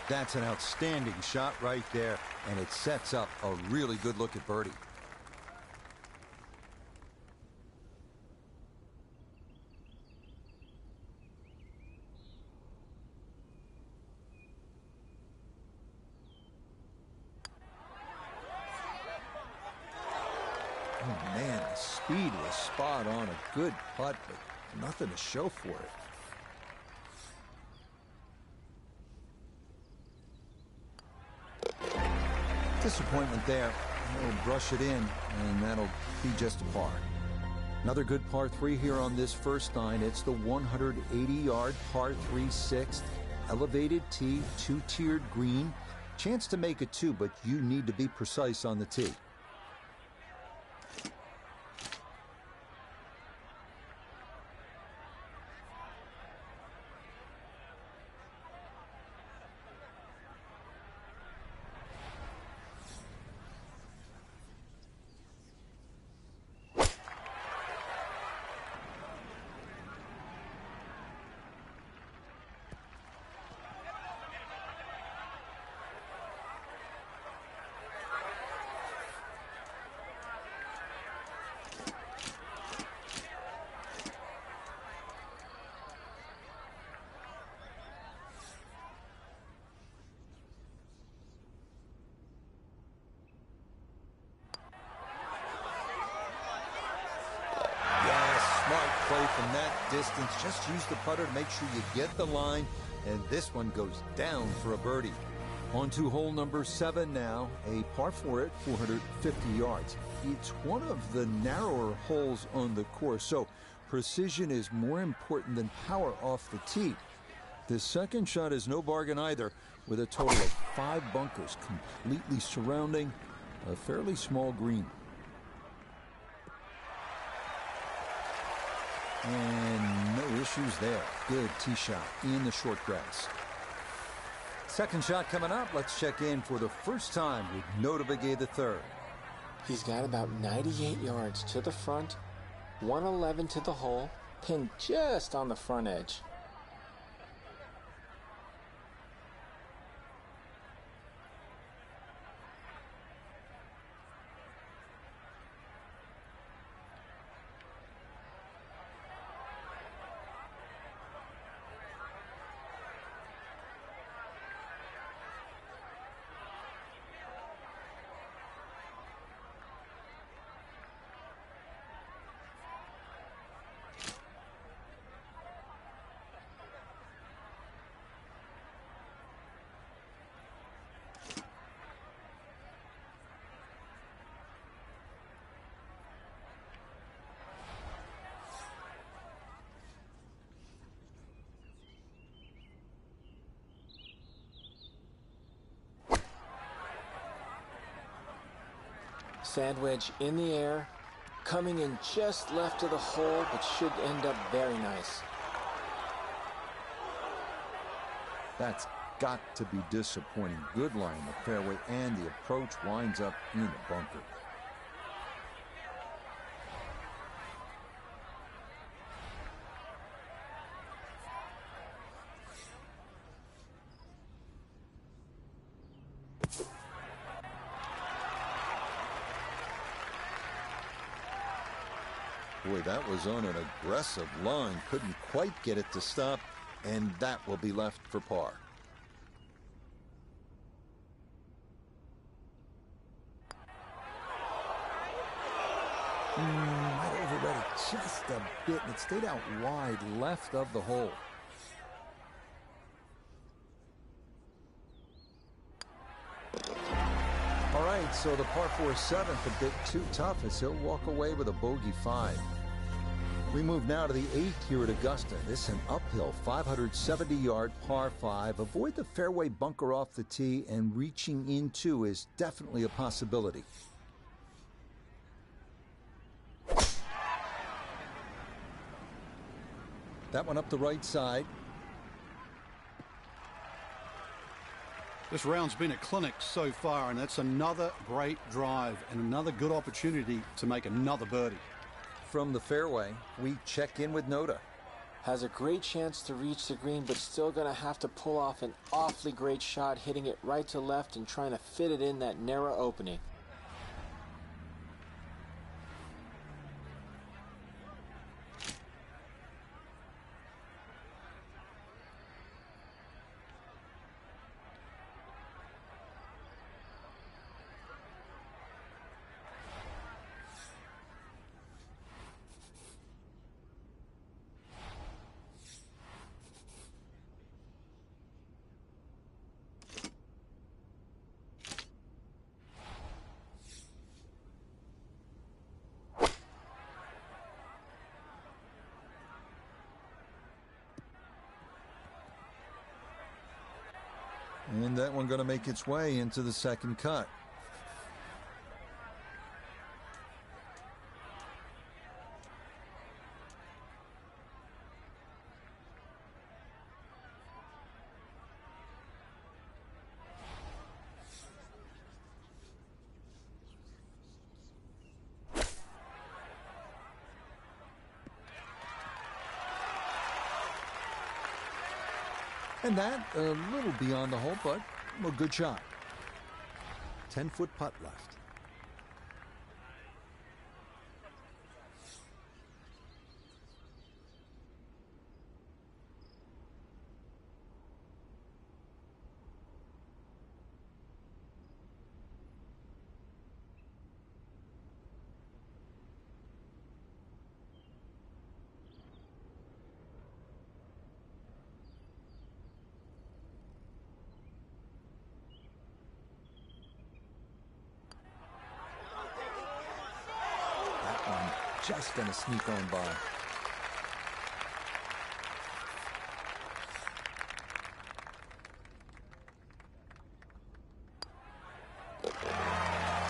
That's an outstanding shot right there, and it sets up a really good look at birdie. Oh, man, the speed was spot on. A good putt, but nothing to show for it. Disappointment there. He'll brush it in, and that'll be just a par. Another good par 3 here on this first nine. It's the 180-yard par 3 sixth. Elevated tee, two-tiered green. Chance to make it 2, but you need to be precise on the tee. Play from that distance. Just use the putter to make sure you get the line, and this one goes down for a birdie. On to hole number 7 now, a par 4 at 450 yards. It's one of the narrower holes on the course, so precision is more important than power off the tee. The second shot is no bargain either, with a total of 5 bunkers completely surrounding a fairly small green. And no issues there. Good tee shot in the short grass. Second shot coming up. Let's check in for the first time with Notah Begay III. He's got about 98 yards to the front, 111 to the hole, pinned just on the front edge. Sand wedge in the air, coming in just left of the hole, but should end up very nice. That's got to be disappointing. Good line in the fairway, and the approach winds up in the bunker. Boy, that was on an aggressive line. Couldn't quite get it to stop, and that will be left for par. Might overread it just a bit, and it stayed out wide left of the hole. All right, so the par 4 7th a bit too tough as he'll walk away with a bogey 5. We move now to the 8th here at Augusta. This is an uphill 570-yard par 5. Avoid the fairway bunker off the tee, and reaching into is definitely a possibility. That one up the right side. This round's been a clinic so far, and that's another great drive and another good opportunity to make another birdie. From the fairway, we check in with Notah. Has a great chance to reach the green, but still going to have to pull off an awfully great shot, hitting it right to left and trying to fit it in that narrow opening. And that one going to make its way into the second cut. And that, a little beyond the hole, but a good shot. 10-foot putt left. Just going to sneak on by.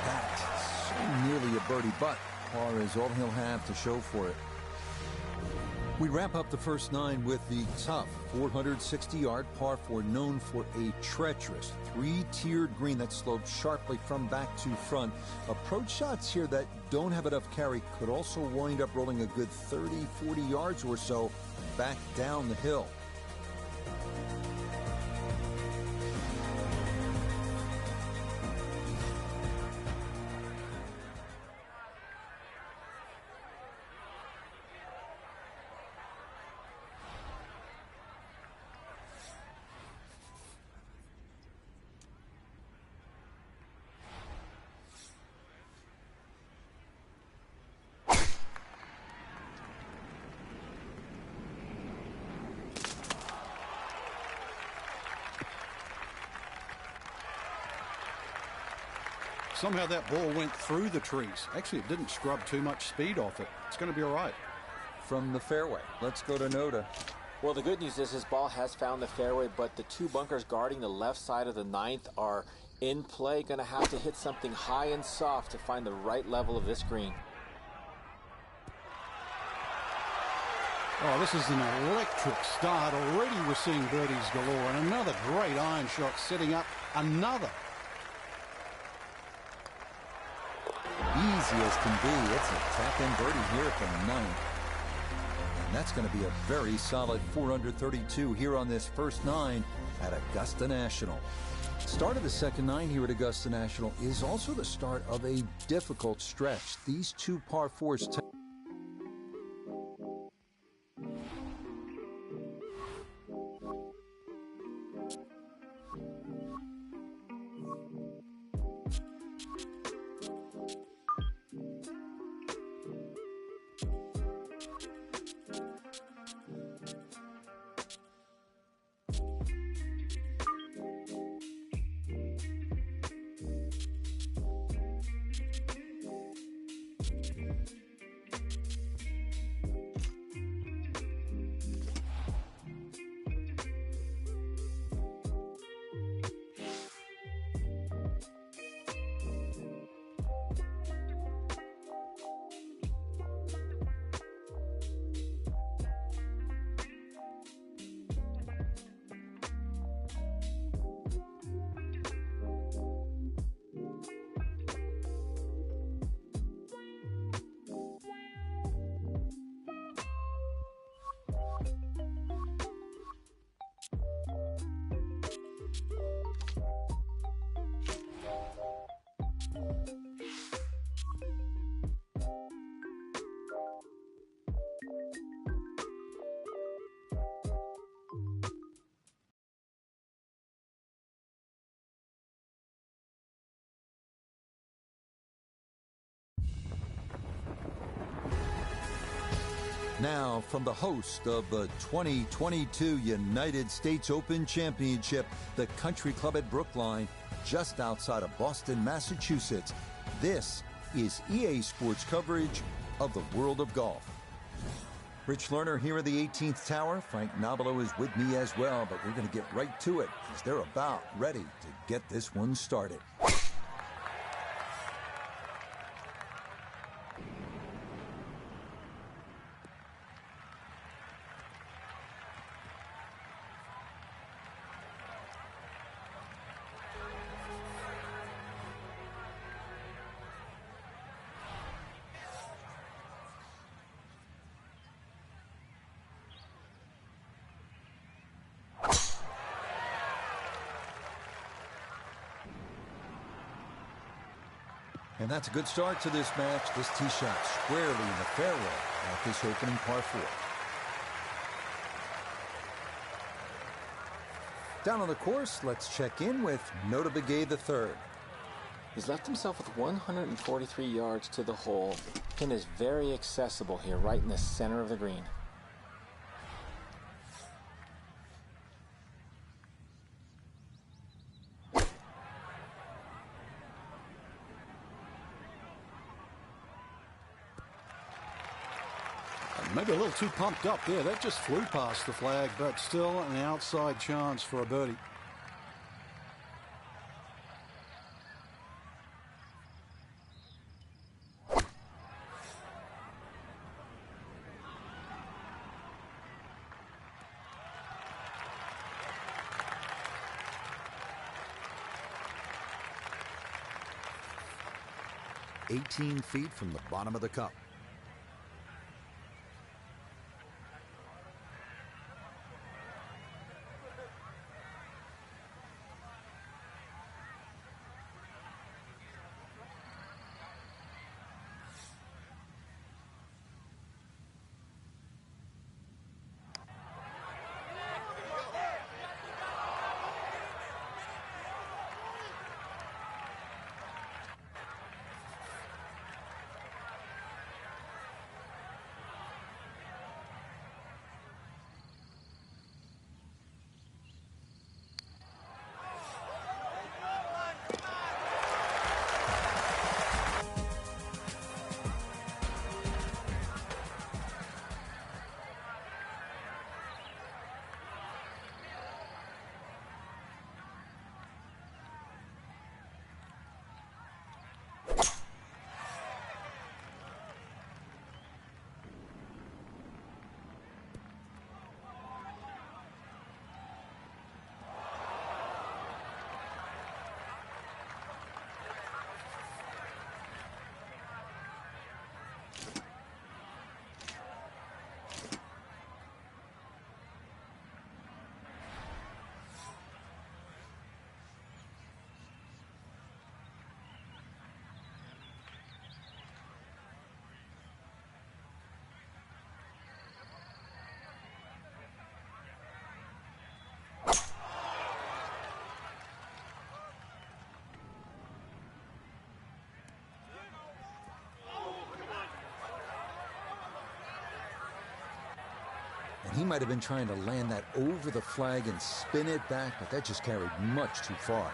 That's so nearly a birdie, but par is all he'll have to show for it. We wrap up the first 9 with the tough 460-yard par 4, known for a treacherous 3-tiered green that slopes sharply from back to front. Approach shots here that don't have enough carry could also wind up rolling a good 30-40 yards or so back down the hill. Somehow that ball went through the trees. Actually, it didn't scrub too much speed off it. It's going to be all right. From the fairway, let's go to Noda. Well, the good news is his ball has found the fairway, but the 2 bunkers guarding the left side of the 9th are in play. Going to have to hit something high and soft to find the right level of this green. Oh, this is an electric start. Already we're seeing birdies galore, and another great iron shot setting up another. Easy as can be. It's a tap-in birdie here from 9th. And that's going to be a very solid 432 here on this first 9 at Augusta National. Start of the second 9 here at Augusta National is also the start of a difficult stretch. These 2 par 4s. Now, from the host of the 2022 United States Open Championship, the Country Club at Brookline, just outside of Boston, Massachusetts, this is EA Sports coverage of the world of golf. Rich Lerner here at the 18th Tower. Frank Nobilo is with me as well, but we're going to get right to it as they're about ready to get this one started. And that's a good start to this match. This tee shot squarely in the fairway at this opening par 4. Down on the course, let's check in with Notah Begay III. He's left himself with 143 yards to the hole. Pin is very accessible here, right in the center of the green. Maybe a little too pumped up there. That just flew past the flag, but still an outside chance for a birdie. "18 feet from the bottom of the cup." And he might have been trying to land that over the flag and spin it back, but that just carried much too far.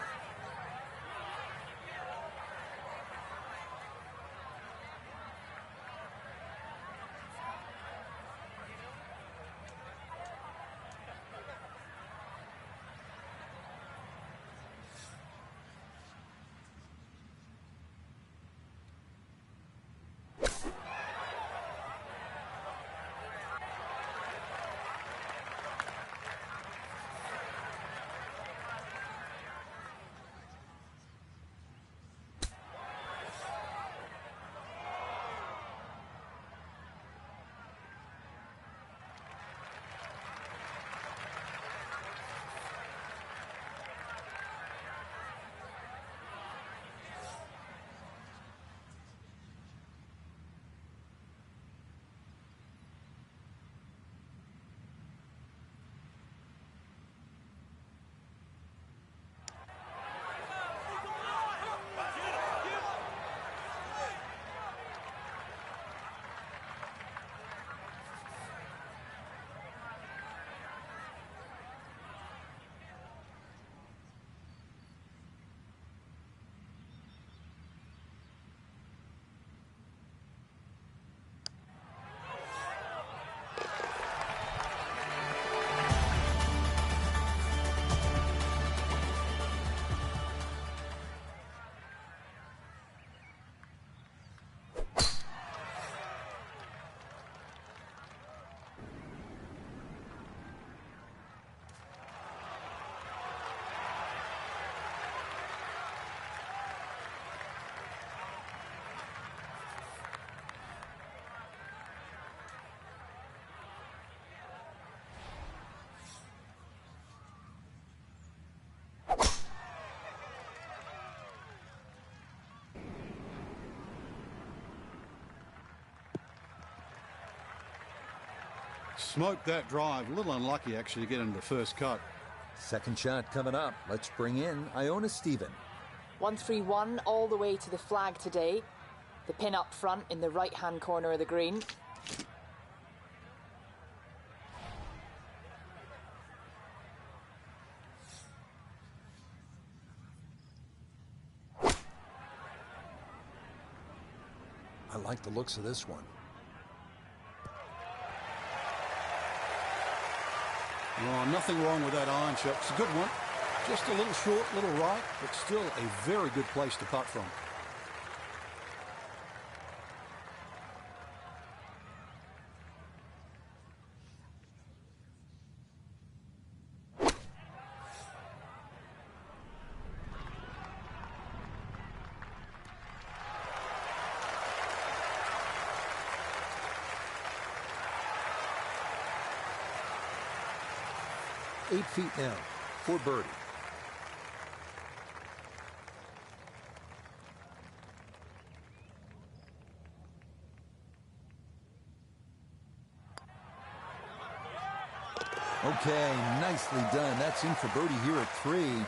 Smoked that drive. A little unlucky, actually, to get into the first cut. Second shot coming up. Let's bring in Iona Stephen. 1-3-1 all the way to the flag today. The pin up front in the right-hand corner of the green. I like the looks of this one. Oh, nothing wrong with that iron shot. It's a good one. Just a little short, little right, but still a very good place to putt from. Eight feet now for birdie. Okay, nicely done. That's in for birdie here at 3.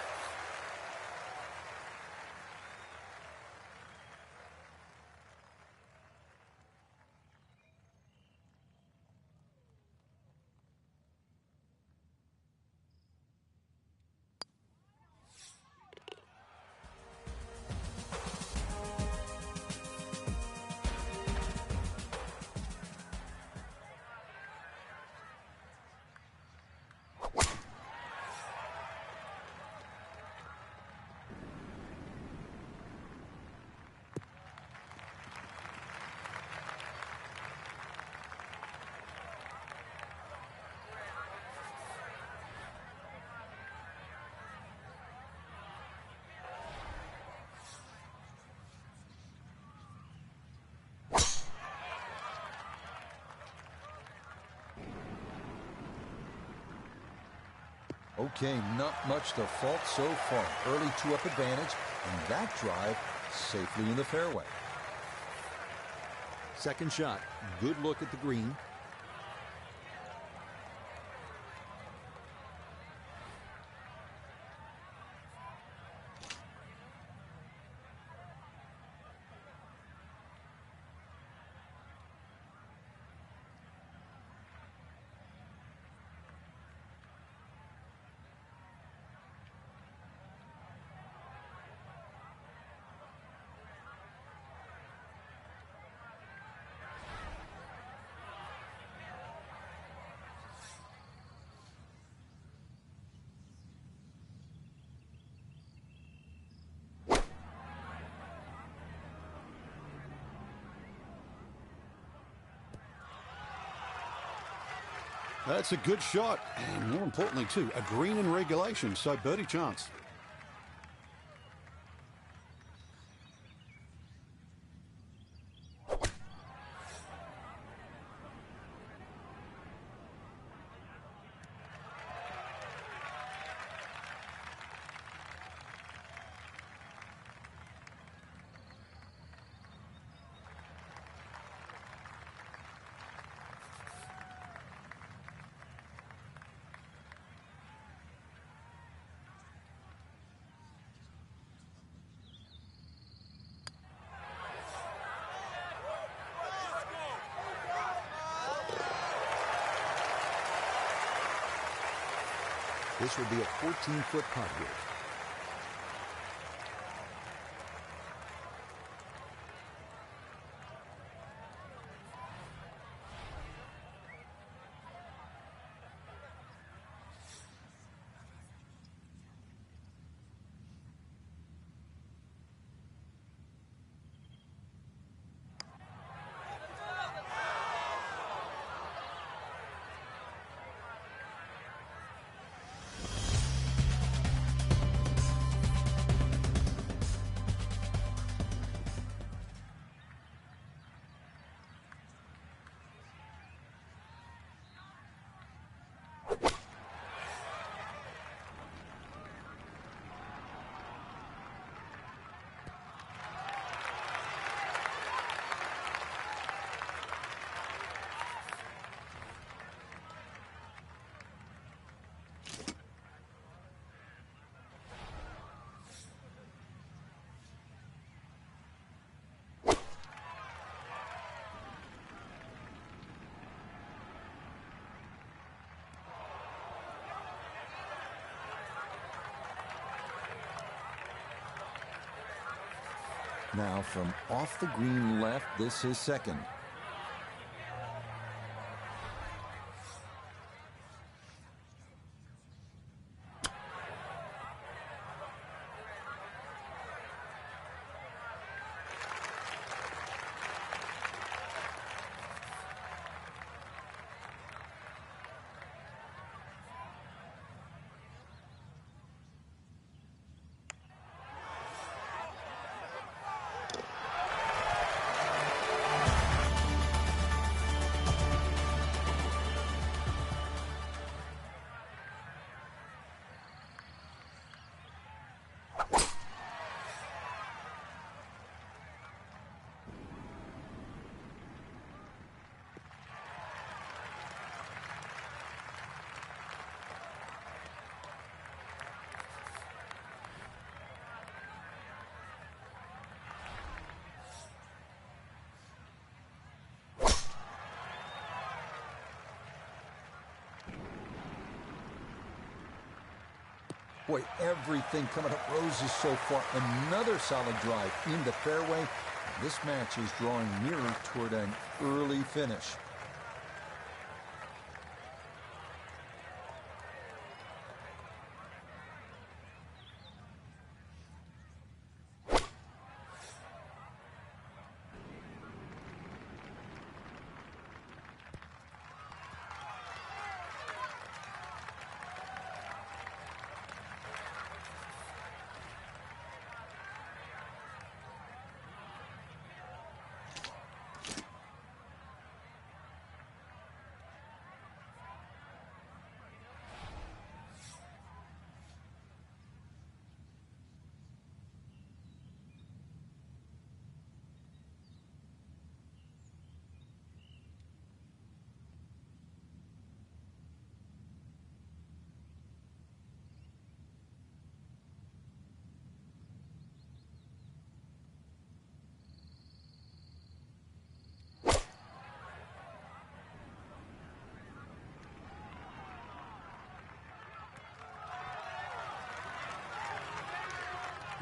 Okay, not much to fault so far. Early 2-up advantage, and that drive safely in the fairway. Second shot. Good look at the green. That's a good shot, and more importantly, too, a green in regulation, so birdie chance. This would be a 14-foot putt here. Now from off the green left, this is second. Boy, everything coming up roses so far. Another solid drive in the fairway. This match is drawing nearer toward an early finish.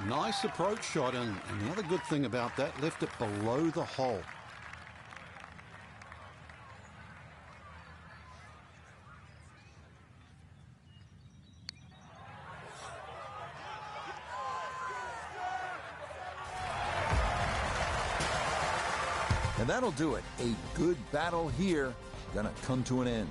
Nice approach shot, and the other good thing about that, left it below the hole. And that'll do it. A good battle here, gonna come to an end.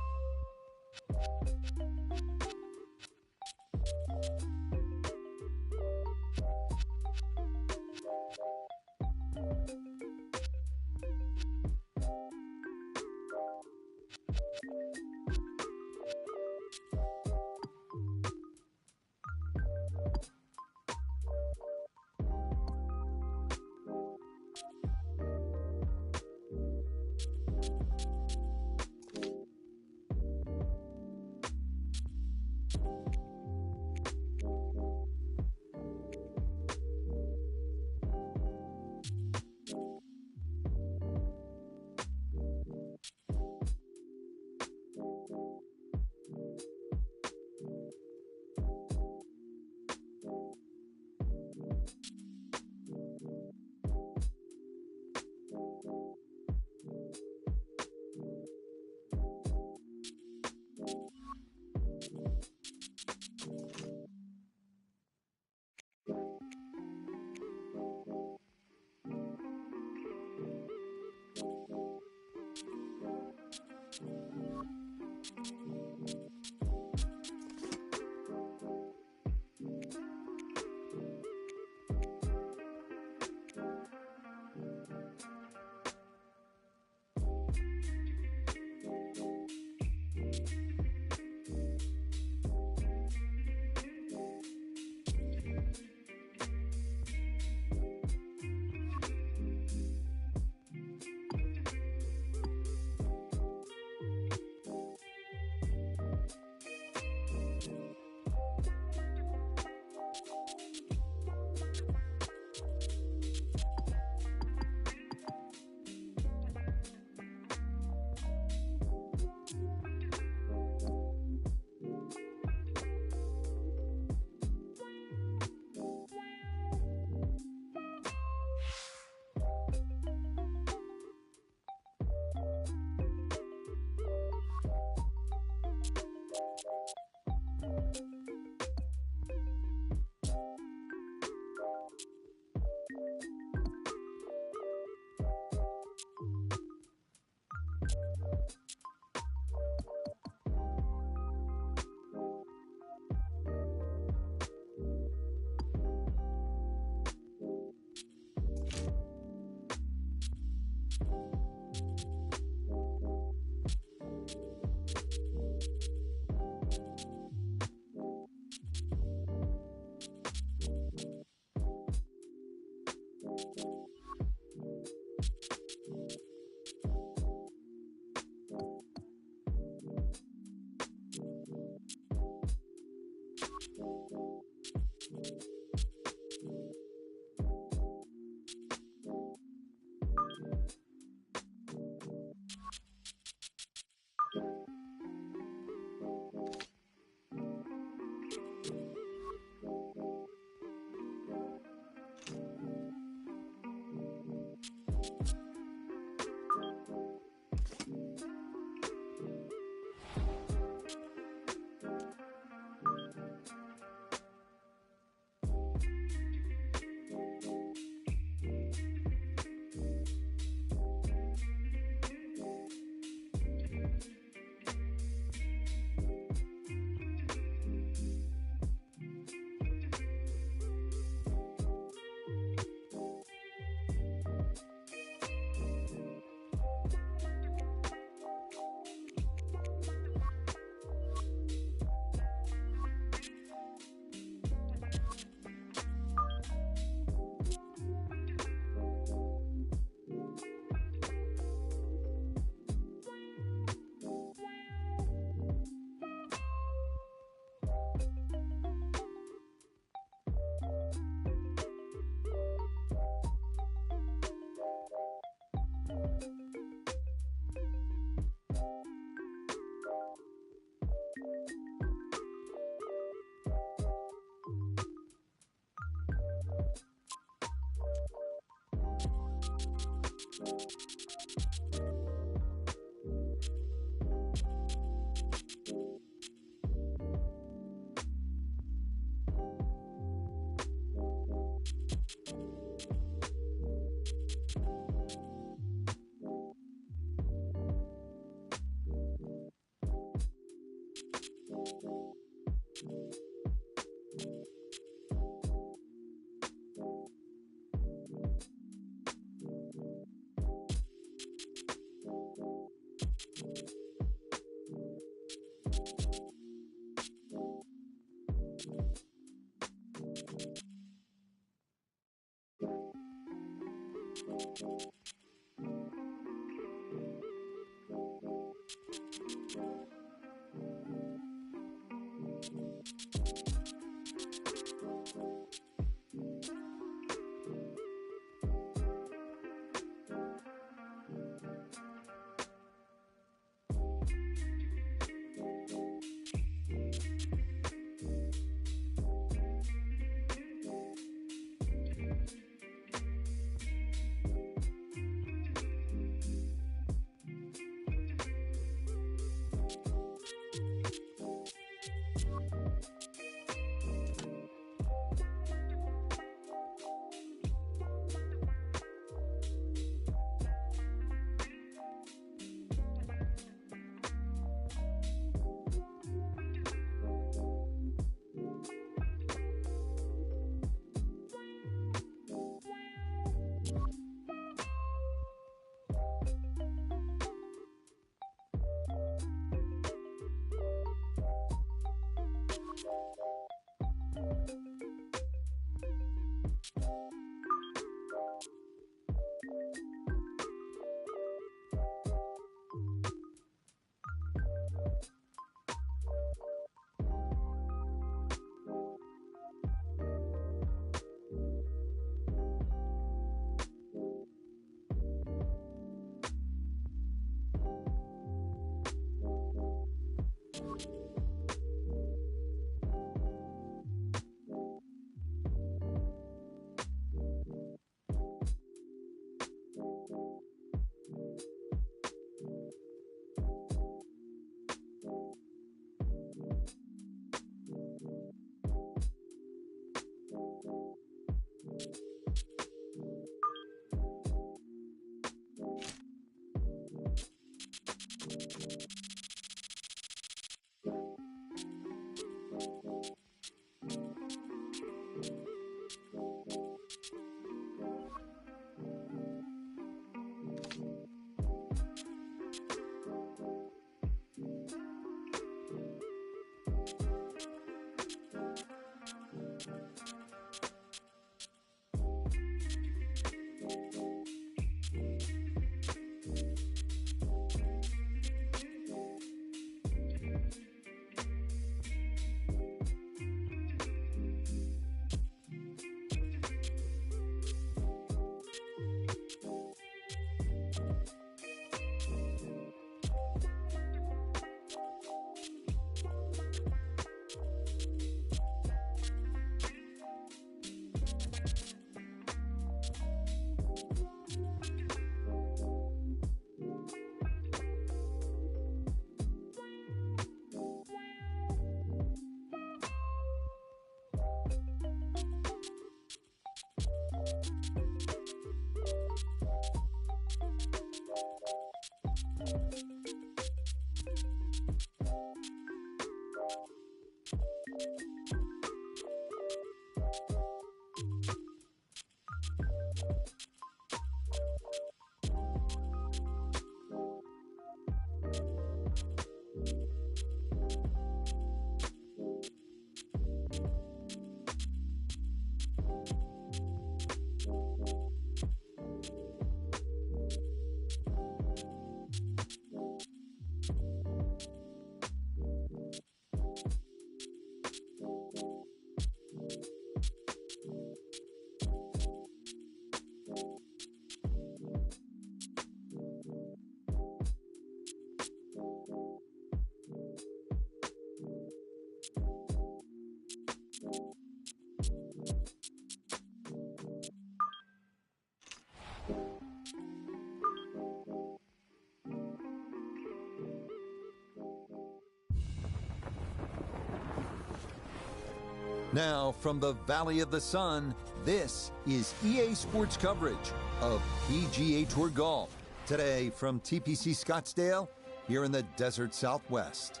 Now, from the Valley of the Sun, this is EA Sports coverage of PGA Tour Golf. Today from TPC Scottsdale, here in the desert Southwest.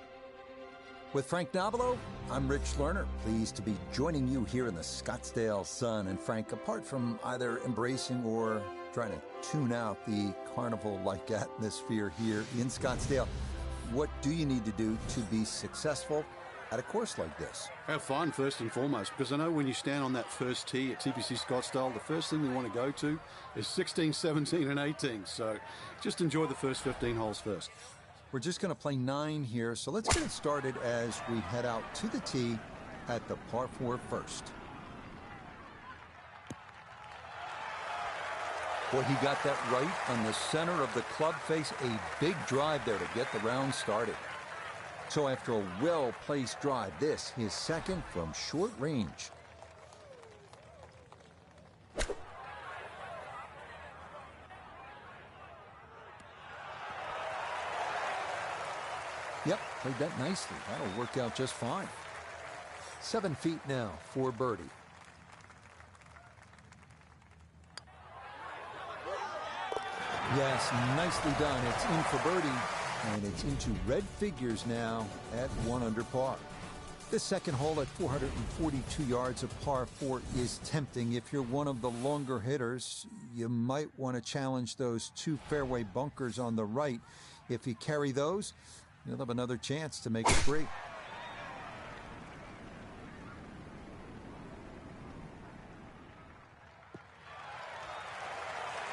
With Frank Nobilo, I'm Rich Lerner, pleased to be joining you here in the Scottsdale Sun. And Frank, apart from either embracing or trying to tune out the carnival-like atmosphere here in Scottsdale, what do you need to do to be successful at a course like this? Have fun first and foremost, because I know when you stand on that first tee at TPC Scottsdale, the first thing you want to go to is 16, 17, and 18. So just enjoy the first 15 holes first. We're just going to play 9 here, so let's get it started as we head out to the tee at the par 4 first. Boy, he got that right on the center of the club face. A big drive there to get the round started. So after a well-placed drive, this his second from short range. Yep, played that nicely. That'll work out just fine. 7 feet now for birdie. Yes, nicely done. It's in for birdie. And it's into red figures now at 1 under par. This second hole at 442 yards of par 4 is tempting. If you're one of the longer hitters, you might want to challenge those 2 fairway bunkers on the right. If you carry those, you'll have another chance to make it 3.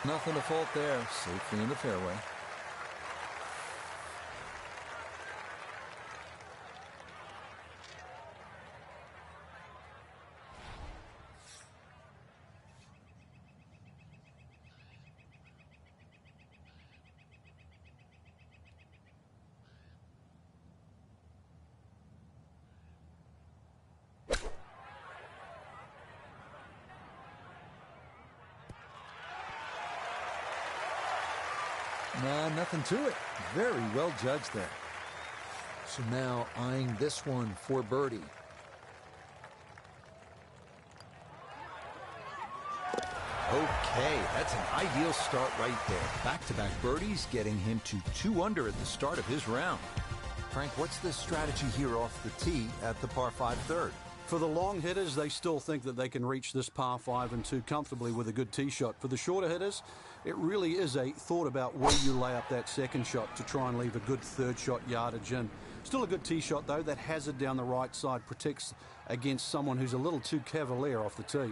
Nothing to fault there. Safely in the fairway. Nah, nothing to it. Very well judged there. So now eyeing this one for birdie. Okay, that's an ideal start right there. Back-to-back birdies getting him to 2 under at the start of his round. Frank, what's the strategy here off the tee at the par 5 third? For the long hitters, they still think that they can reach this par 5 and 2 comfortably with a good tee shot. For the shorter hitters, it really is a thought about where you lay up that second shot to try and leave a good third shot yardage in. Still a good tee shot, though. That hazard down the right side protects against someone who's a little too cavalier off the tee.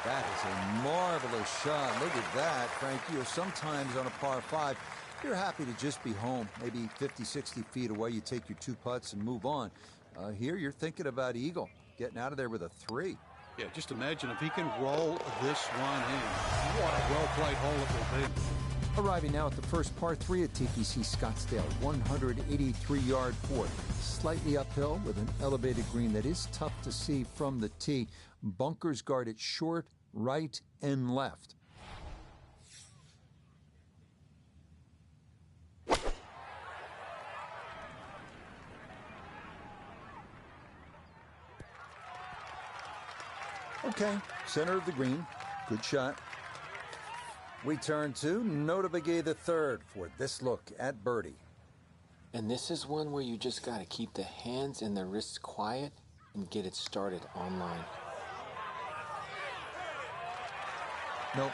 That is a marvelous shot. Look at that, Frank. You know, sometimes on a par 5, You're happy to just be home, maybe 50, 60 feet away. You take your 2 putts and move on. Here, you're thinking about eagle, getting out of there with a 3. Yeah, just imagine if he can roll this one in. What a well-played hole it will be. Arriving now at the first par 3 at TPC Scottsdale, 183-yard fourth. Slightly uphill with an elevated green that is tough to see from the tee. Bunkers guard it short, right, and left. Okay, center of the green. Good shot. We turn to Notah Begay III for this look at birdie. And this is one where you just got to keep the hands and the wrists quiet and get it started online. Nope.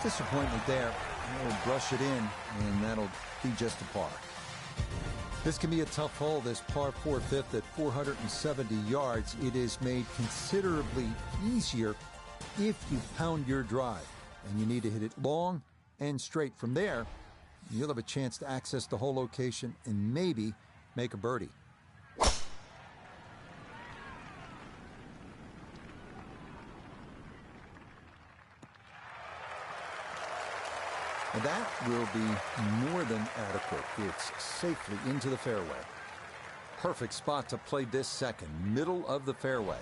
Disappointment there. We'll brush it in, and that'll be just a par. This can be a tough hole, this par 4 fifth at 470 yards. It is made considerably easier if you pound your drive, and you need to hit it long and straight. From there, you'll have a chance to access the hole location and maybe make a birdie. And that will be more than adequate. It's safely into the fairway. Perfect spot to play this second, middle of the fairway.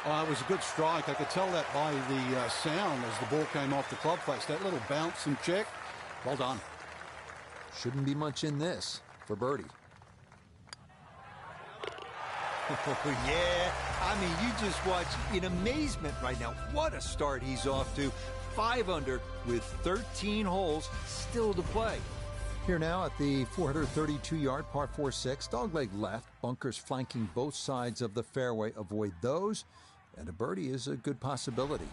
It was a good strike. I could tell that by the sound as the ball came off the club face. That little bounce and check. Well done. Shouldn't be much in this for birdie. Oh, yeah. I mean, you just watch in amazement right now. What a start he's off to. 5 under with 13 holes still to play. Here now at the 432-yard par 4-6, dogleg left, bunkers flanking both sides of the fairway. Avoid those, and a birdie is a good possibility.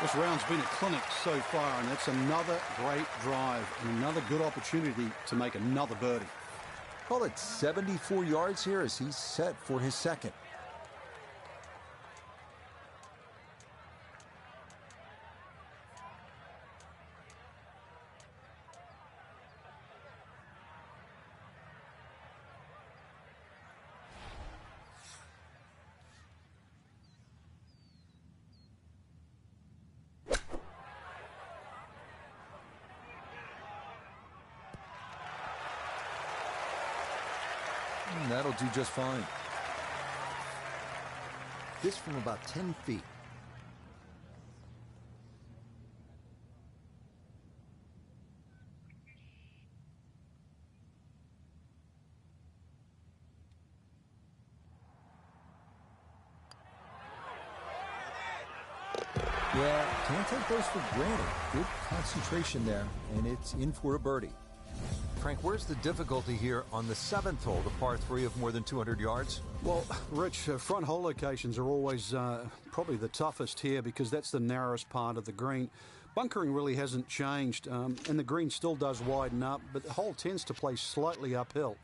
This round's been a clinic so far, and it's another great drive and another good opportunity to make another birdie. Call it 74 yards here as he's set for his second. And that'll do just fine. This from about 10 feet. Yeah, can't take those for granted. Good concentration there, and it's in for a birdie. Frank, where's the difficulty here on the 7th hole, the par 3 of more than 200 yards? Well, Rich, front hole locations are always probably the toughest here because that's the narrowest part of the green. Bunkering really hasn't changed, and the green still does widen up, but the hole tends to play slightly uphill.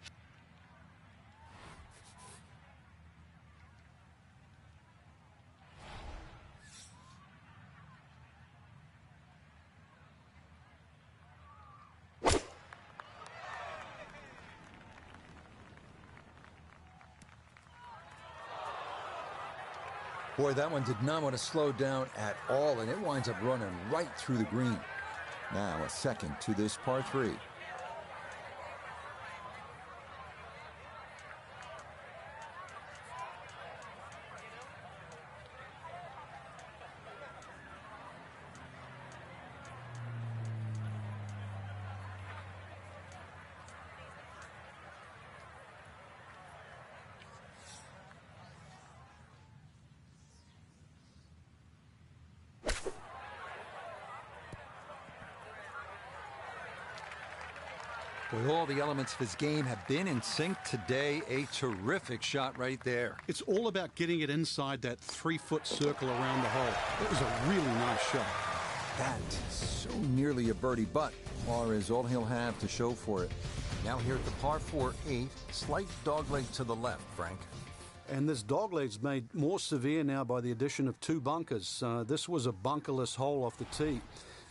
Boy, that one did not want to slow down at all, and it winds up running right through the green. Now a second to this par 3. Well, all the elements of his game have been in sync today. A terrific shot right there. It's all about getting it inside that 3-foot circle around the hole. It was a really nice shot. That so nearly a birdie, but par is all he'll have to show for it. Now here at the par 4 8, slight dogleg to the left, Frank. And this dogleg's made more severe now by the addition of 2 bunkers. This was a bunkerless hole off the tee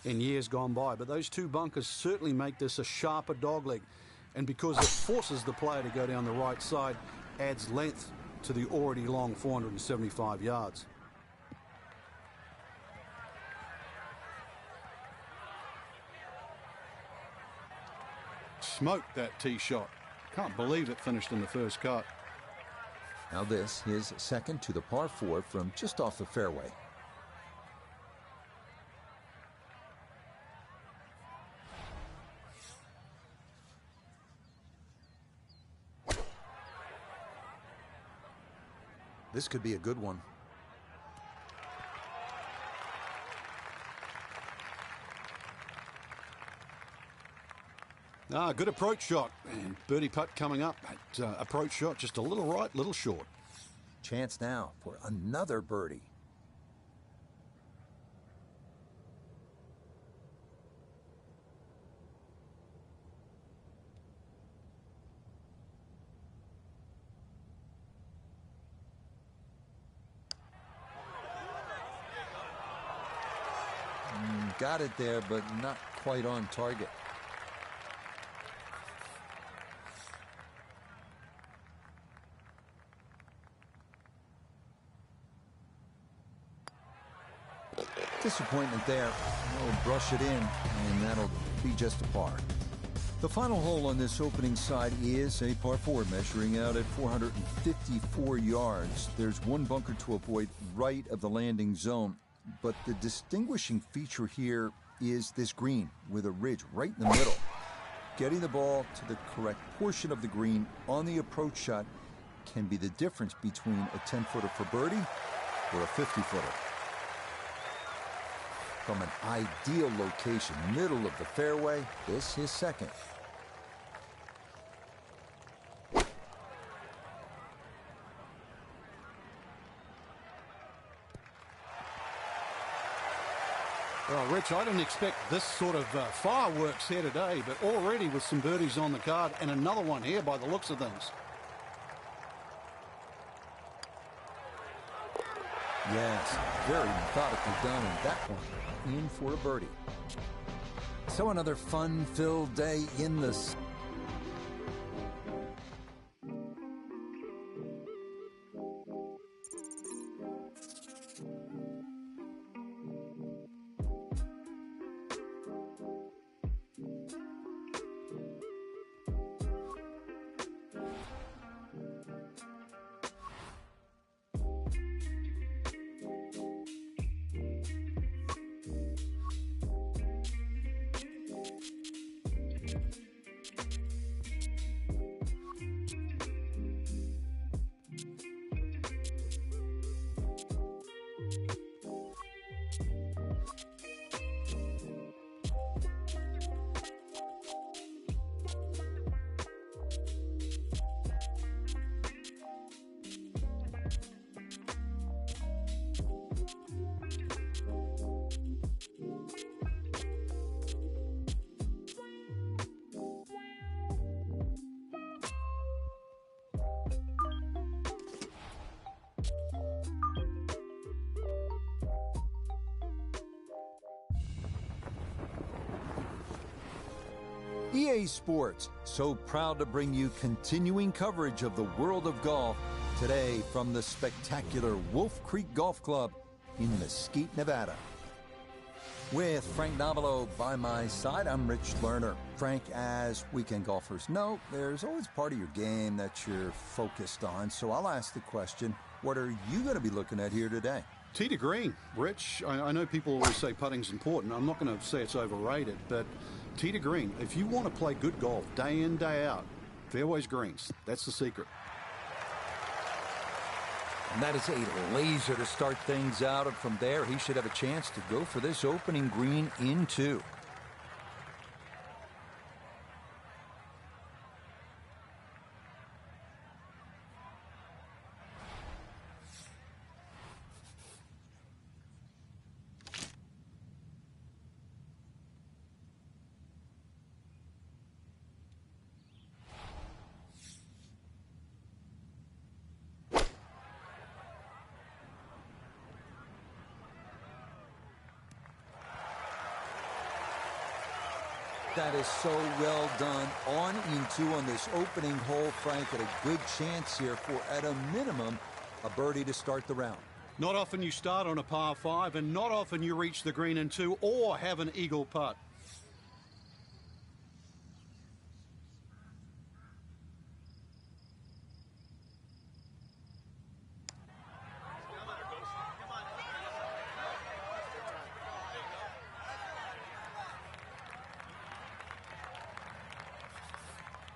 in years gone by, but those 2 bunkers certainly make this a sharper dogleg. And because it forces the player to go down the right side, adds length to the already long 475 yards. Smoked that tee shot. Can't believe it finished in the first cut. Now this, his second to the par 4 from just off the fairway. This could be a good one. Good approach shot. And birdie putt coming up. Approach shot just a little right, little short. Chance now for another birdie. Got it there, but not quite on target. Disappointment there. He'll brush it in, and that'll be just a par. The final hole on this opening side is a par 4 measuring out at 454 yards. There's 1 bunker to avoid right of the landing zone. But the distinguishing feature here is this green with a ridge right in the middle. Getting the ball to the correct portion of the green on the approach shot can be the difference between a 10-footer for birdie or a 50-footer. From an ideal location, middle of the fairway, this his second. Well, Rich, I didn't expect this sort of fireworks here today, but already with some birdies on the card and another one here by the looks of things. Yes, very methodically done, and that one in for a birdie. So another fun-filled day in the... EA Sports, so proud to bring you continuing coverage of the world of golf today from the spectacular Wolf Creek Golf Club in Mesquite, Nevada. With Frank Nobilo by my side, I'm Rich Lerner. Frank, as weekend golfers know, there's always part of your game that you're focused on, so I'll ask the question, what are you going to be looking at here today? Tee to green, Rich. I know people always say putting's important. I'm not going to say it's overrated, but tee to green. If you want to play good golf day in, day out, fairways greens. That's the secret. And that is a laser to start things out, and from there he should have a chance to go for this opening green in 2. that is so well done. On into on this opening hole, Frank, at a good chance here for, at a minimum, a birdie to start the round. Not often you start on a par 5, and not often you reach the green in 2 or have an eagle putt.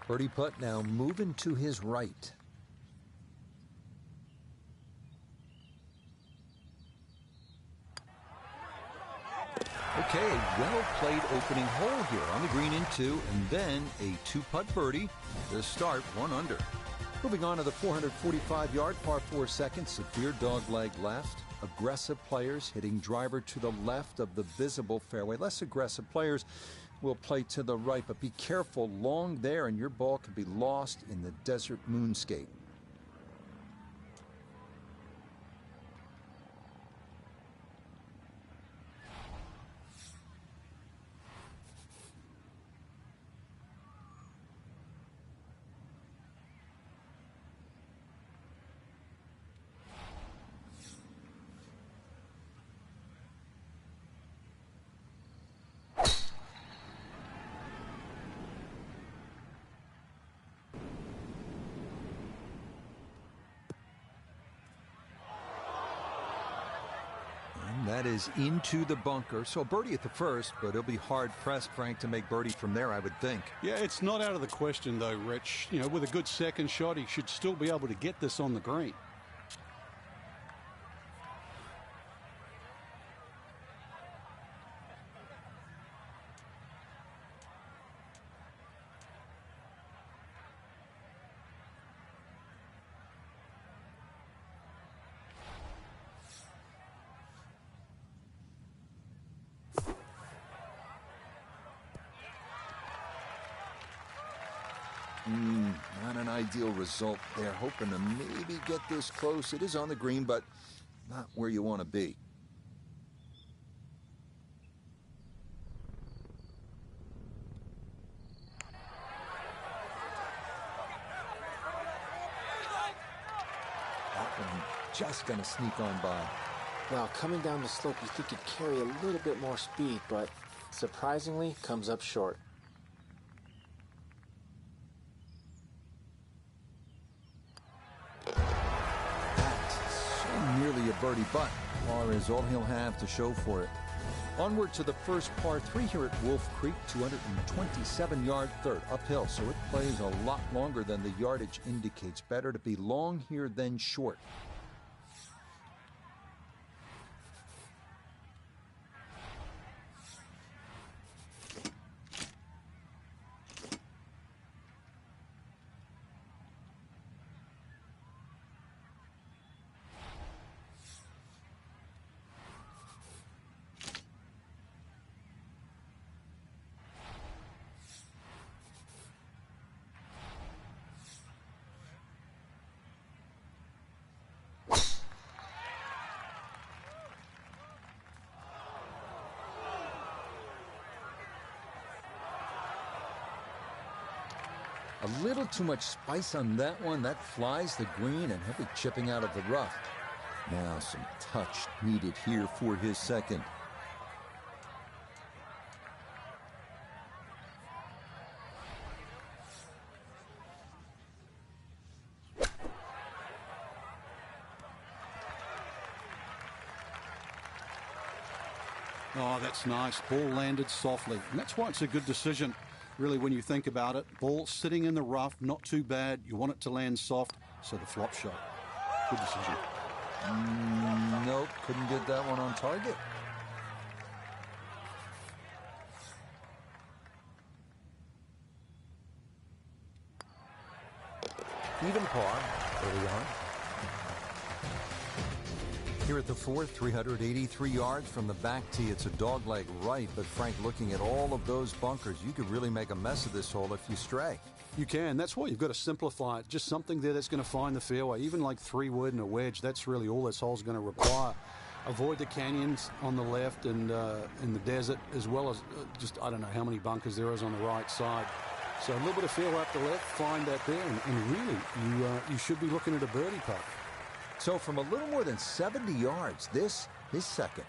Birdie putt now moving to his right. Okay, well-played opening hole here on the green in 2, and then a 2-putt birdie to start 1 under. Moving on to the 445-yard par 4 second, severe dogleg left. Aggressive players hitting driver to the left of the visible fairway. Less aggressive players will play to the right, but be careful long there and your ball could be lost in the desert moonscape. That is into the bunker. So birdie at the first, but it'll be hard-pressed, Frank, to make birdie from there, I would think. Yeah, it's not out of the question, though, Rich. You know, with a good second shot, he should still be able to get this on the green. Not an ideal result there. Hoping to maybe get this close. It is on the green, but not where you want to be. That one just going to sneak on by. Well, coming down the slope, you think it'd carry a little bit more speed, but surprisingly comes up short. Nearly a birdie, but par is all he'll have to show for it. Onward to the first par 3 here at Wolf Creek, 227-yard third uphill, so it plays a lot longer than the yardage indicates. Better to be long here than short. A little too much spice on that one. That flies the green and heavy chipping out of the rough. Now some touch needed here for his second. Oh, that's nice. Ball landed softly. And that's why it's a good decision. Really, when you think about it, ball sitting in the rough, not too bad. You want it to land soft, so the flop shot. Good decision. Nope, couldn't get that one on target. Even par early on. Here at the fourth, 383 yards from the back tee. It's a dogleg right, but Frank, looking at all of those bunkers, you could really make a mess of this hole if you stray. You can. That's why you've got to simplify it. Just something there that's going to find the fairway. Even like 3 wood and a wedge, that's really all this hole's going to require. avoid the canyons on the left and in the desert, as well as just, I don't know how many bunkers there is on the right side. So a little bit of feel up the left, find that there, and really, you should be looking at a birdie putt. So from a little more than 70 yards, this is second.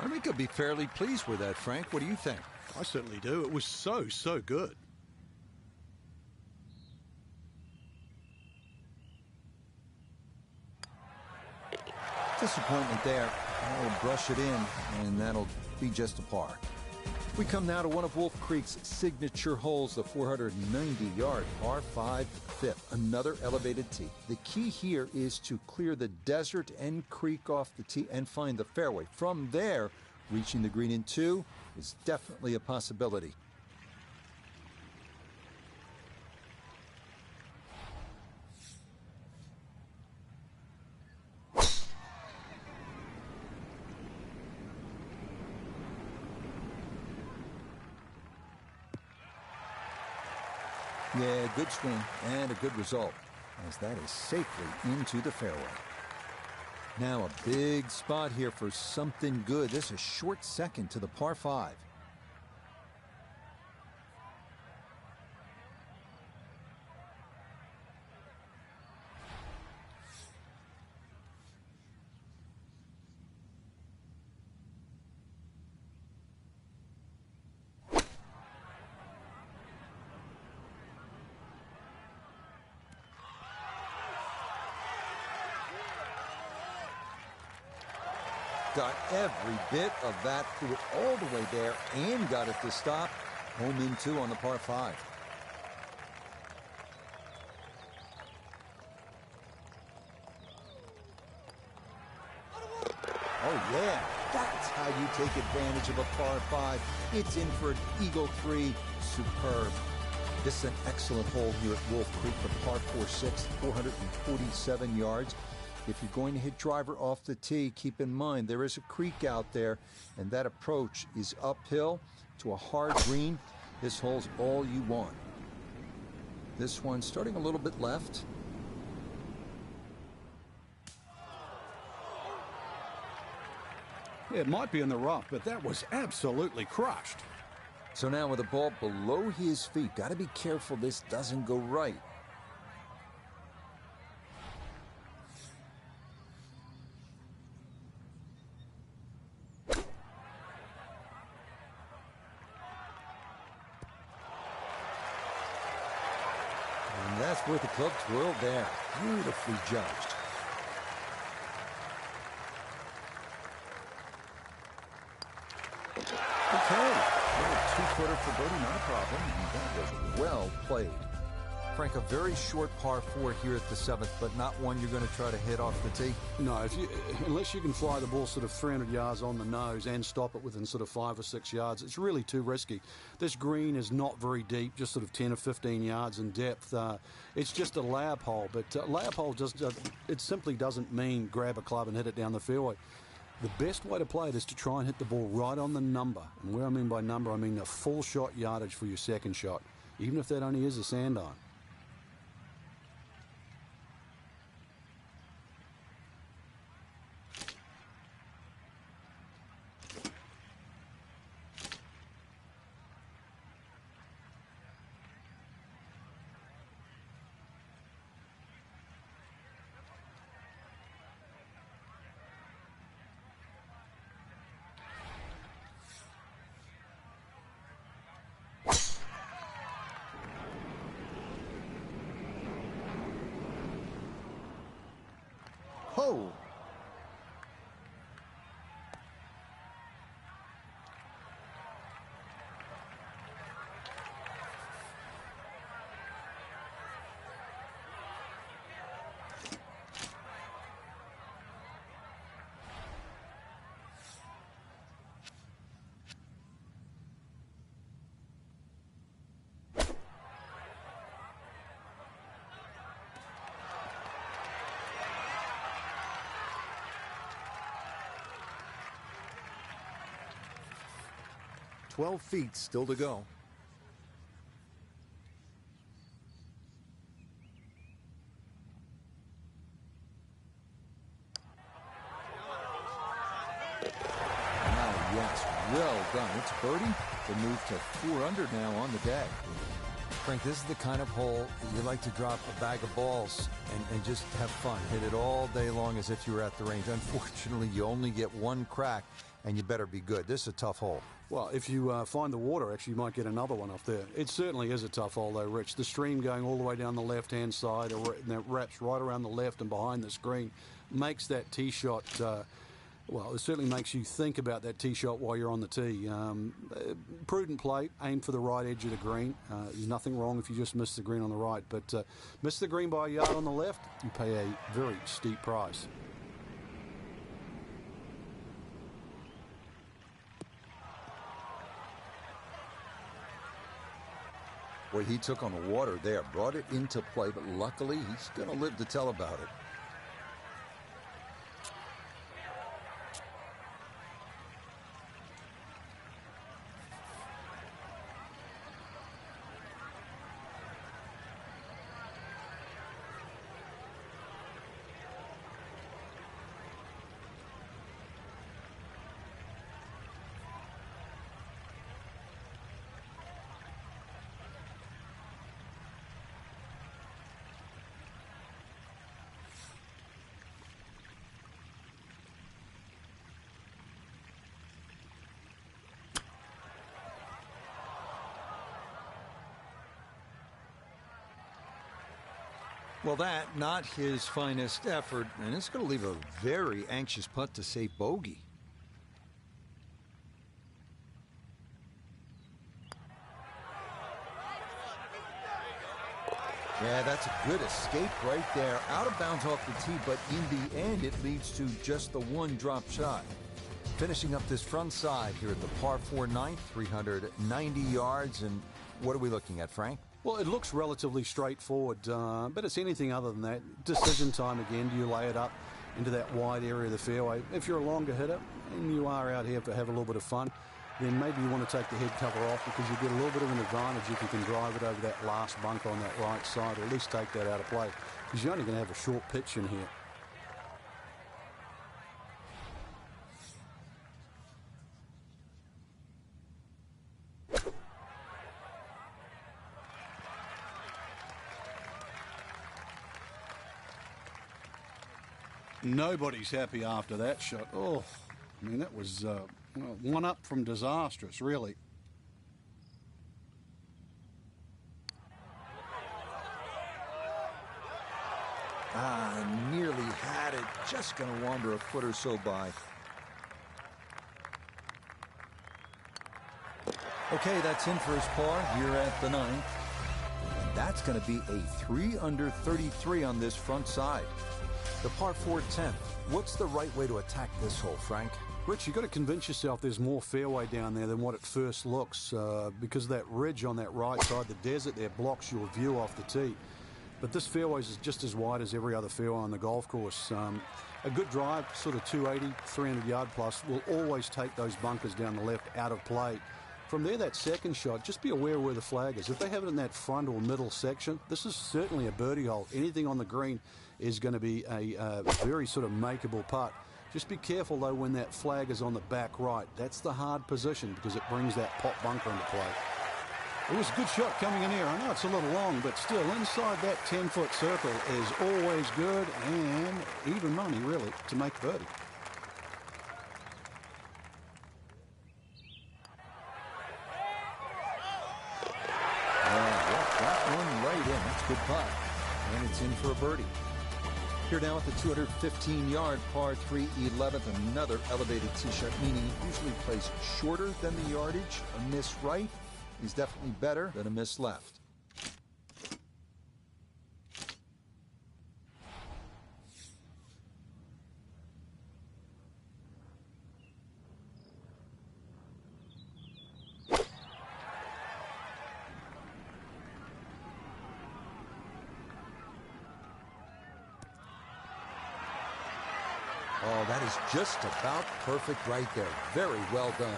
I think he'll be fairly pleased with that, Frank. What do you think? I certainly do. It was so good. Disappointment there. I'll brush it in, and that'll be just a par. We come now to one of Wolf Creek's signature holes, the 490-yard par 5 fifth, another elevated tee. The key here is to clear the desert and creek off the tee and find the fairway. From there, reaching the green in 2 is definitely a possibility. Yeah, good swing and a good result, as that is safely into the fairway. Now a big spot here for something good. This is a short second to the par 5. Got every bit of that, threw it all the way there and got it to stop. Home in 2 on the par 5. Oh yeah, that's how you take advantage of a par 5. It's in for an eagle 3. Superb. This is an excellent hole here at Wolf Creek for par 4-6, 447 yards. If you're going to hit driver off the tee, keep in mind there is a creek out there, and that approach is uphill to a hard green. This hole's all you want. This one starting a little bit left. Yeah, it might be in the rough, but that was absolutely crushed. So now with the ball below his feet, got to be careful this doesn't go right. That's worth a club twirl there. Beautifully judged. Okay. Little 2-footer for birdie, not a problem. And that was well played. Frank, a very short par 4 here at the 7th, but not one you're going to try to hit off the tee? No, unless you can fly the ball sort of 300 yards on the nose and stop it within sort of 5 or 6 yards, it's really too risky. This green is not very deep, just sort of 10 or 15 yards in depth. It's just a layup hole, but layup hole it simply doesn't mean grab a club and hit it down the fairway. The best way to play it is to try and hit the ball right on the number. And where I mean by number, I mean the full shot yardage for your second shot, even if that only is a sand iron. Oh! 12 feet still to go. Yes, well done. It's birdie to move to 4 under now on the day. Frank, this is the kind of hole you like to drop a bag of balls and just have fun. Hit it all day long as if you were at the range. Unfortunately, you only get one crack, and you better be good. This is a tough hole. Well, if you find the water, actually, you might get another one off there. It certainly is a tough hole, though, Rich. The stream going all the way down the left-hand side, and that wraps right around the left and behind the screen, makes that tee shot... well, it certainly makes you think about that tee shot while you're on the tee. Prudent play, aim for the right edge of the green. There's nothing wrong if you just miss the green on the right, but miss the green by a yard on the left, you pay a very steep price. Boy, he took on the water there, brought it into play, but luckily he's going to live to tell about it. Well, that, not his finest effort, and it's going to leave a very anxious putt to save bogey. Yeah, that's a good escape right there. Out of bounds off the tee, but in the end, it leads to just the one drop shot. Finishing up this front side here at the par 4 ninth, 390 yards, and what are we looking at, Frank? Well, it looks relatively straightforward, but it's anything other than that. Decision time again. Do you lay it up into that wide area of the fairway? If you're a longer hitter and you are out here to have a little bit of fun, then maybe you want to take the head cover off because you get a little bit of an advantage if you can drive it over that last bunker on that right side, or at least take that out of play, because you're only going to have a short pitch in here. Nobody's happy after that shot. Oh, I mean, that was well, one up from disastrous, really. Nearly had it. Just going to wander a foot or so by. Okay, that's in for his par here at the ninth. And that's going to be a 3 under 33 on this front side. The par 4 10th. What's the right way to attack this hole, Frank? Rich, you've got to convince yourself there's more fairway down there than what it first looks, because that ridge on that right side, the desert there, blocks your view off the tee. But this fairway is just as wide as every other fairway on the golf course. A good drive, sort of 280, 300 yard plus, will always take those bunkers down the left out of play. From there, that second shot, just be aware where the flag is. If they have it in that front or middle section, this is certainly a birdie hole. Anything on the green is going to be a very sort of makeable putt. Just be careful, though, when that flag is on the back right. That's the hard position because it brings that pot bunker into play. It was a good shot coming in here. I know it's a little long, but still, inside that 10-foot circle is always good and even money, really, to make birdie. That one right in. That's a good putt. And it's in for a birdie. Here now at the 215-yard par 3 11th, another elevated tee shot, meaning he usually plays shorter than the yardage. A miss right is definitely better than a miss left. Oh, that is just about perfect right there. Very well done.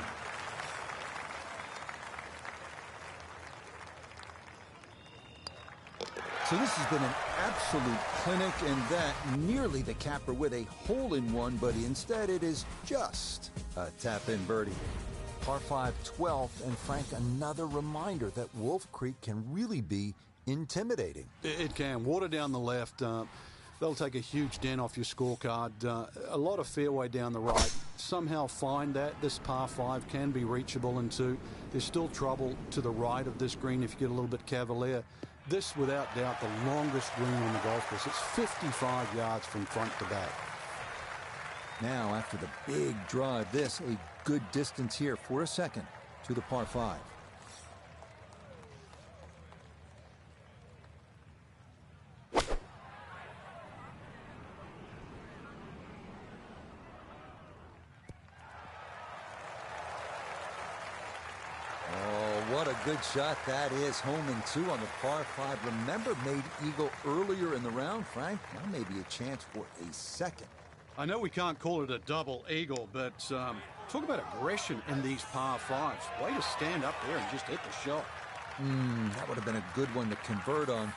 So this has been an absolute clinic, and that nearly the capper with a hole-in-one, but instead it is just a tap-in birdie. Par 5, 12th, and Frank, another reminder that Wolf Creek can really be intimidating. It can. Water down the left. They'll take a huge dent off your scorecard. A lot of fairway down the right. Somehow find that. This par 5 can be reachable, and there's still trouble to the right of this green if you get a little bit cavalier. This, without doubt, the longest green on the golf course. It's 55 yards from front to back. Now, after the big drive, this a good distance here for a second to the par 5. What a good shot that is. Home in 2 on the par 5. Remember, made eagle earlier in the round, Frank. Now maybe a chance for a second. I know we can't call it a double eagle, but talk about aggression in these par 5s. Way to stand up there and just hit the shot. That would have been a good one to convert on.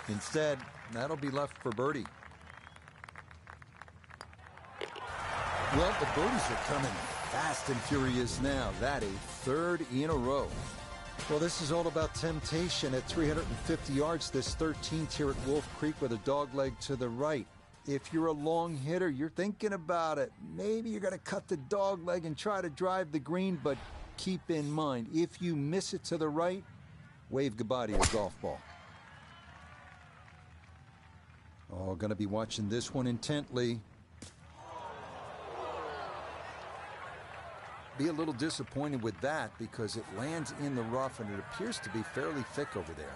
Instead, that'll be left for birdie. Well, the birdies are coming fast and furious now. That a third in a row. Well, this is all about temptation. At 350 yards, this 13th here at Wolf Creek with a dog leg to the right. If you're a long hitter, you're thinking about it. Maybe you're going to cut the dog leg and try to drive the green, but keep in mind, if you miss it to the right, wave goodbye to your golf ball. Oh, going to be watching this one intently. Be a little disappointed with that because it lands in the rough and it appears to be fairly thick over there.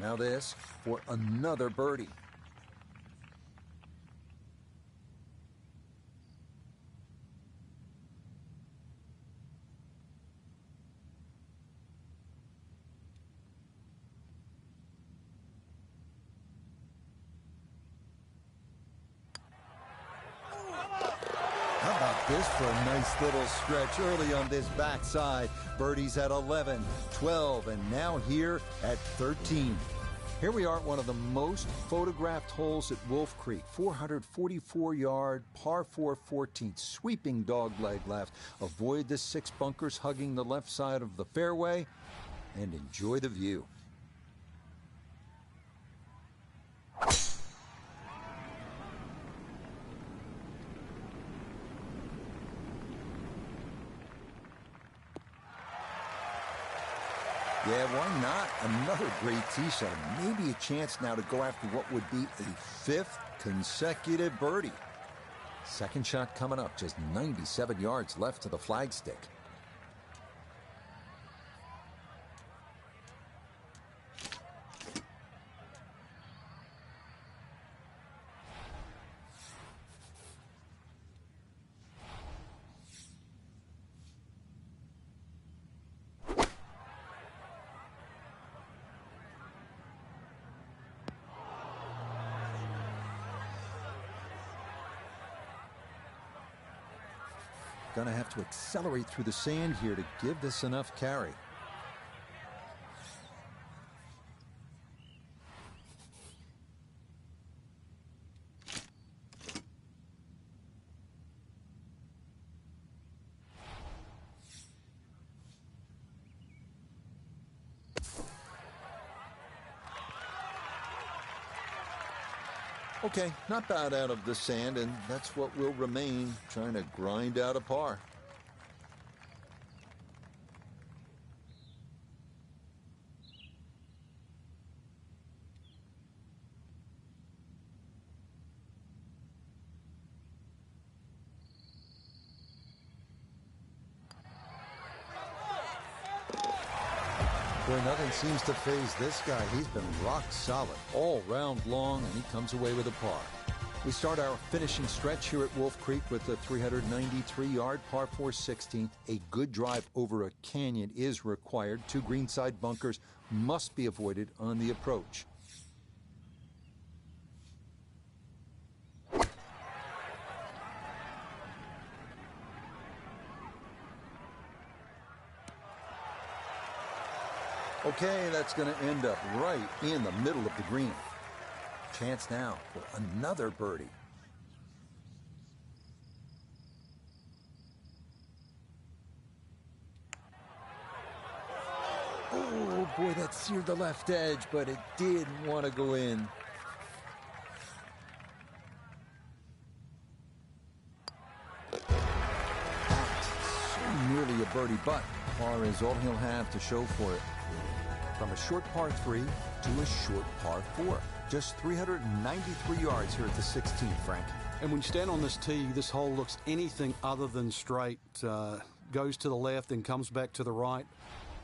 Now this for another birdie. How about this for a nice little stretch early on this backside? Birdies at 11, 12, and now here at 13. Here we are at one of the most photographed holes at Wolf Creek. 444-yard, par 4 14th, sweeping dog leg left. Avoid the 6 bunkers hugging the left side of the fairway and enjoy the view. Yeah, why not? Another great tee shot. Maybe a chance now to go after what would be a 5th consecutive birdie. Second shot coming up, just 97 yards left to the flagstick. Going to have to accelerate through the sand here to give this enough carry. Okay, not bad out of the sand, and that's what will remain, trying to grind out a par. Boy, nothing seems to faze this guy. He's been rock solid all round long, and he comes away with a par. We start our finishing stretch here at Wolf Creek with the 393-yard par 4 16th. A good drive over a canyon is required. 2 greenside bunkers must be avoided on the approach. Okay, that's going to end up right in the middle of the green. Chance now for another birdie. Oh, boy, that seared the left edge, but it did want to go in. So nearly a birdie, but par is all he'll have to show for it. From a short par 3 to a short par 4. Just 393 yards here at the 16th, Frank. And when you stand on this tee, this hole looks anything other than straight. Goes to the left and comes back to the right.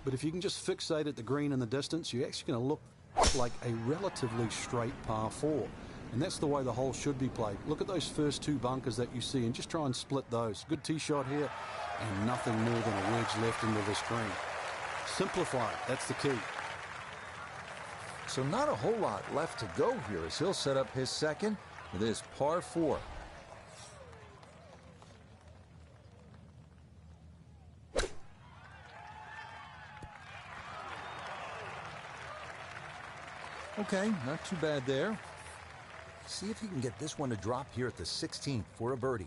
But if you can just fixate at the green in the distance, you're actually going to look like a relatively straight par 4. And that's the way the hole should be played. Look at those first 2 bunkers that you see and just try and split those. Good tee shot here and nothing more than a wedge left into this green. Simplify it. That's the key. So not a whole lot left to go here as he'll set up his second with his par 4. Okay, not too bad there. See if you can get this one to drop here at the 16th for a birdie.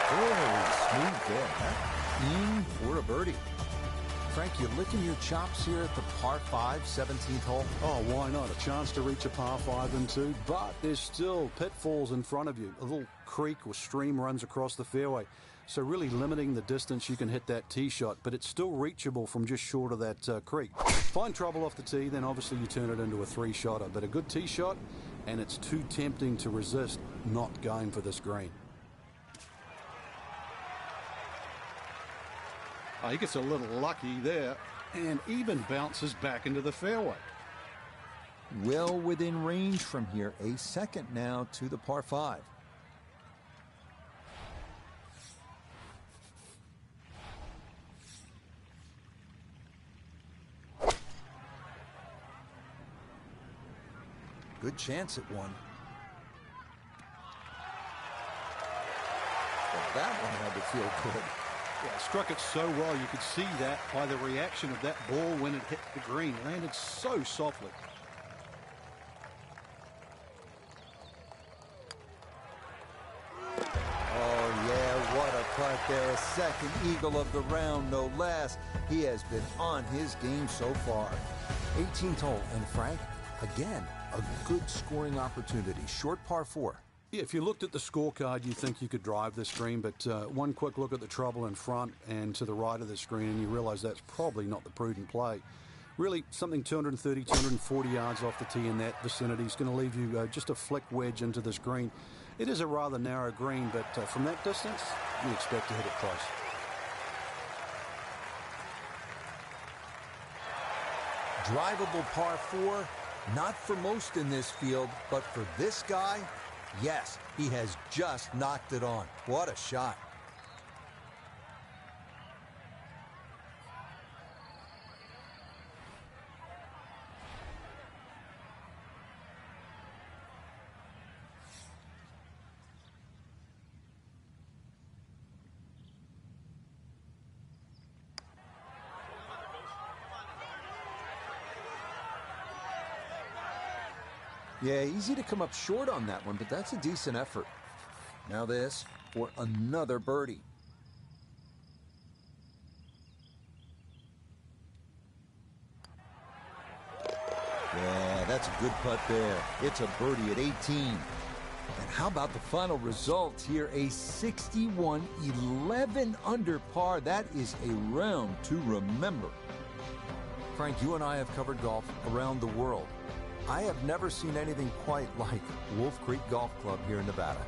Very smooth there. In for a birdie. Frank, you licking your chops here at the par 5, 17th hole? Oh, why not? A chance to reach a par 5 and 2, but there's still pitfalls in front of you. A little creek or stream runs across the fairway. So really limiting the distance you can hit that tee shot, but it's still reachable from just short of that creek. Find trouble off the tee, then obviously you turn it into a 3-shotter. But a good tee shot, and it's too tempting to resist not going for this green. Oh, he gets a little lucky there and even bounces back into the fairway. Well within range from here. A second now to the par 5. Good chance at one. Well, that one had to feel good. Yeah, struck it so well. You could see that by the reaction of that ball when it hit the green. Landed so softly. Oh, yeah, what a putt there. A second eagle of the round, no less. He has been on his game so far. 18th hole, and Frank, again, a good scoring opportunity. Short par 4. Yeah, if you looked at the scorecard, you think you could drive this green, but one quick look at the trouble in front and to the right of the screen, and you realize that's probably not the prudent play. Really, something 230, 240 yards off the tee in that vicinity is going to leave you just a flick wedge into this green. It is a rather narrow green, but from that distance, you expect to hit it close. Drivable par 4, not for most in this field, but for this guy, yes, he has just knocked it on. What a shot. Yeah, easy to come up short on that one, but that's a decent effort. Now this for another birdie. Yeah, that's a good putt there. It's a birdie at 18. And how about the final result here? A 61-11 under par. That is a round to remember. Frank, you and I have covered golf around the world. I have never seen anything quite like Wolf Creek Golf Club here in Nevada.